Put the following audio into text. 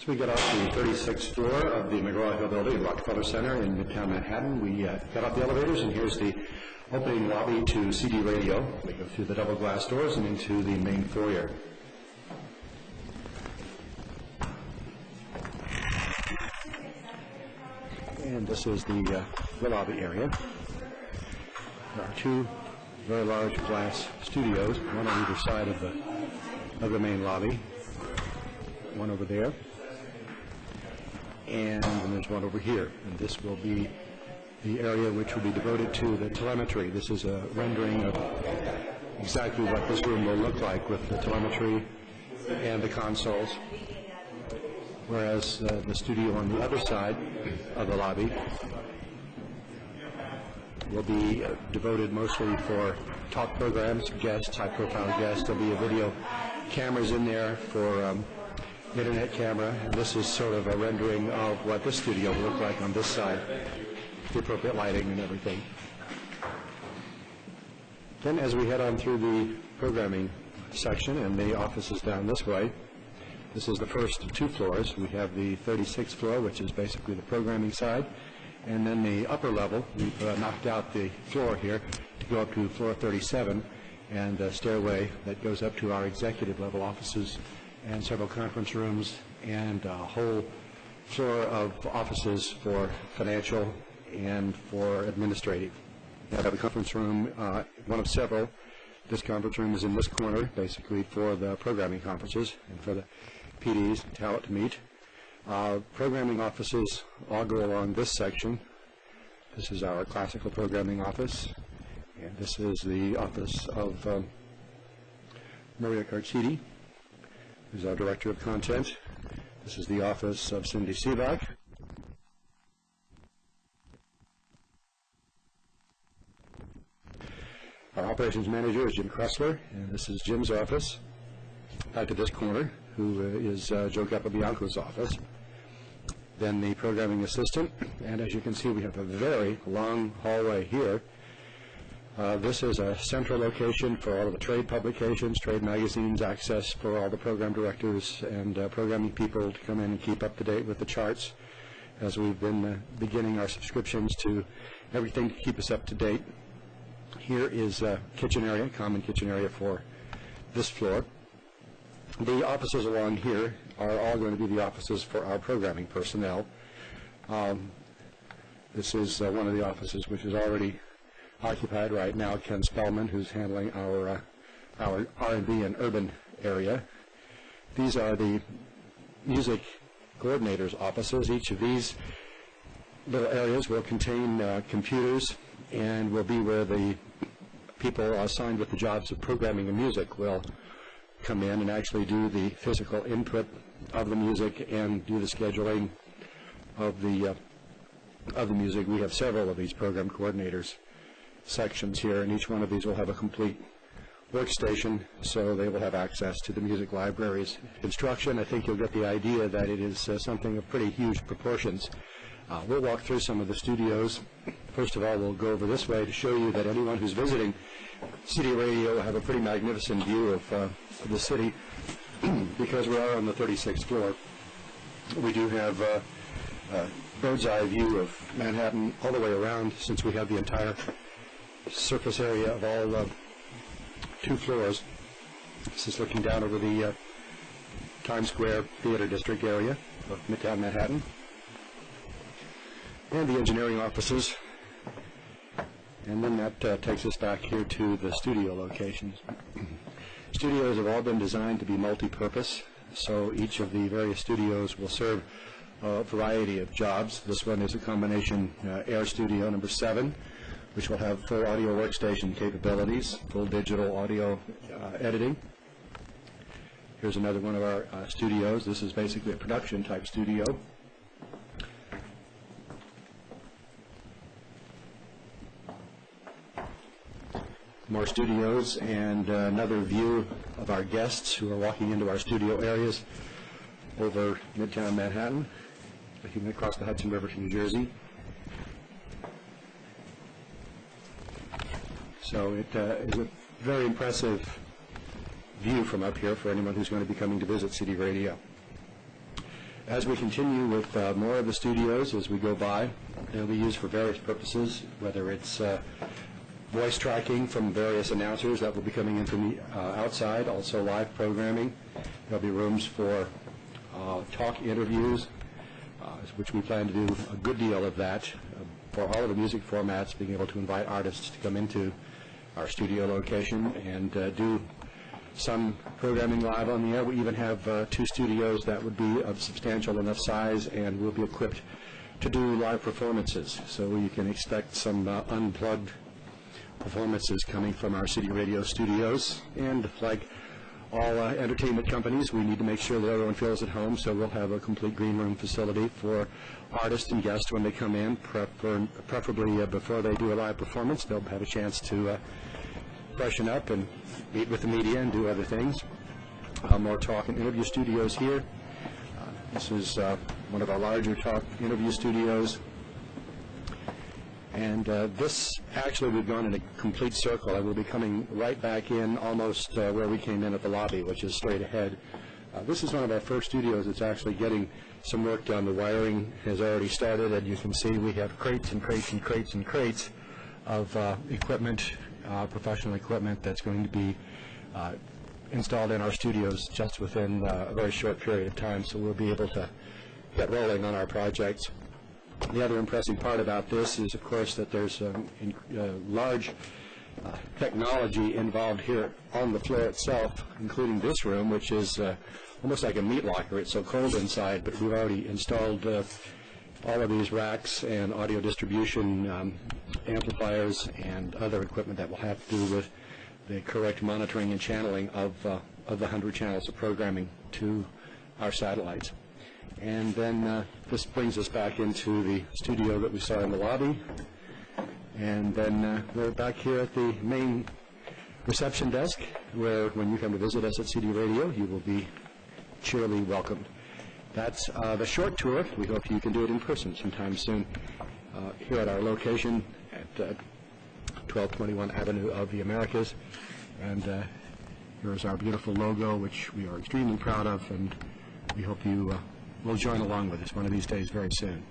So we got off the 36th floor of the McGraw-Hill building, Rockefeller Center in Midtown Manhattan. We got off the elevators, and here's the opening lobby to CD radio. We go through the double glass doors and into the main foyer. And this is the lobby area. There are two very large glass studios, one on either side of the main lobby. One over there. And then there's one over here, and this will be the area which will be devoted to the telemetry. This is a rendering of exactly what this room will look like with the telemetry and the consoles, whereas the studio on the other side of the lobby will be devoted mostly for talk programs, guests, high-profile guests. There'll be video cameras in there for internet camera, and this is sort of a rendering of what this studio will look like on this side, the appropriate lighting and everything. Then as we head on through the programming section and the offices down this way, this is the first of two floors. We have the 36th floor, which is basically the programming side, and then the upper level, we've knocked out the floor here to go up to floor 37, and a stairway that goes up to our executive level offices and several conference rooms, and a whole floor of offices for financial and for administrative. We have a conference room, one of several. This conference room is in this corner, basically for the programming conferences and for the PDs and talent to meet. Programming offices all go along this section. This is our classical programming office, and this is the office of Maria Carcidi, who's our Director of Content. This is the office of Cindy Sivak. Our operations manager is Jim Kressler, and this is Jim's office. Back to this corner, who is Joe Capobianco's office. Then the programming assistant, and as you can see, we have a very long hallway here. This is a central location for all of the trade publications, trade magazines, access for all the program directors and programming people to come in and keep up to date with the charts, as we've been beginning our subscriptions to everything to keep us up to date. Here is a kitchen area, common kitchen area for this floor. The offices along here are all going to be the offices for our programming personnel. This is one of the offices which is already occupied right now. Ken Spellman, who's handling our R&B and urban area. These are the music coordinators' offices. Each of these little areas will contain computers and will be where the people assigned with the jobs of programming the music will come in and actually do the physical input of the music and do the scheduling of the music. We have several of these program coordinators sections here, and each one of these will have a complete workstation, so they will have access to the music library's instruction. I think you'll get the idea that it is something of pretty huge proportions. We'll walk through some of the studios. First of all, we'll go over this way to show you that anyone who's visiting CD Radio will have a pretty magnificent view of the city because we are on the 36th floor. We do have a bird's eye view of Manhattan all the way around, since we have the entire surface area of all two floors. This is looking down over the Times Square Theater District area of Midtown Manhattan, and the engineering offices. And then that takes us back here to the studio locations. Studios have all been designed to be multi-purpose, so each of the various studios will serve a variety of jobs. This one is a combination Air Studio number 7, which will have full audio workstation capabilities, full digital audio editing. Here's another one of our studios. This is basically a production type studio. More studios, and another view of our guests who are walking into our studio areas over Midtown Manhattan, looking across the Hudson River to New Jersey. So it is a very impressive view from up here for anyone who's going to be coming to visit CD Radio. As we continue with more of the studios as we go by, they'll be used for various purposes, whether it's voice tracking from various announcers that will be coming in from the outside, also live programming. There'll be rooms for talk interviews, which we plan to do a good deal of that for all of the music formats, being able to invite artists to come into our studio location and do some programming live on the air. We even have 2 studios that would be of substantial enough size and will be equipped to do live performances. So you can expect some unplugged performances coming from our city radio studios. And like all entertainment companies, we need to make sure that everyone feels at home, so we'll have a complete green room facility for artists and guests when they come in, preferably before they do a live performance. They'll have a chance to freshen up and meet with the media and do other things. More talk and interview studios here. This is one of our larger talk interview studios. And this, actually, we've gone in a complete circle. I will be coming right back in almost where we came in at the lobby, which is straight ahead. This is one of our first studios that's actually getting some work done. The wiring has already started, and you can see we have crates and crates and crates and crates of equipment, professional equipment that's going to be installed in our studios just within a very short period of time, so we'll be able to get rolling on our projects. The other impressive part about this is, of course, that there's large technology involved here on the floor itself, including this room, which is almost like a meat locker. It's so cold inside, but we've already installed all of these racks and audio distribution amplifiers and other equipment that will have to do with the correct monitoring and channeling of the 100 channels of programming to our satellites. And then this brings us back into the studio that we saw in the lobby. And then we're back here at the main reception desk, where when you come to visit us at CD Radio, you will be cheerily welcomed. That's the short tour. We hope you can do it in person sometime soon here at our location at 1221 Avenue of the Americas. And here's our beautiful logo, which we are extremely proud of, and we hope you will join along with us one of these days very soon.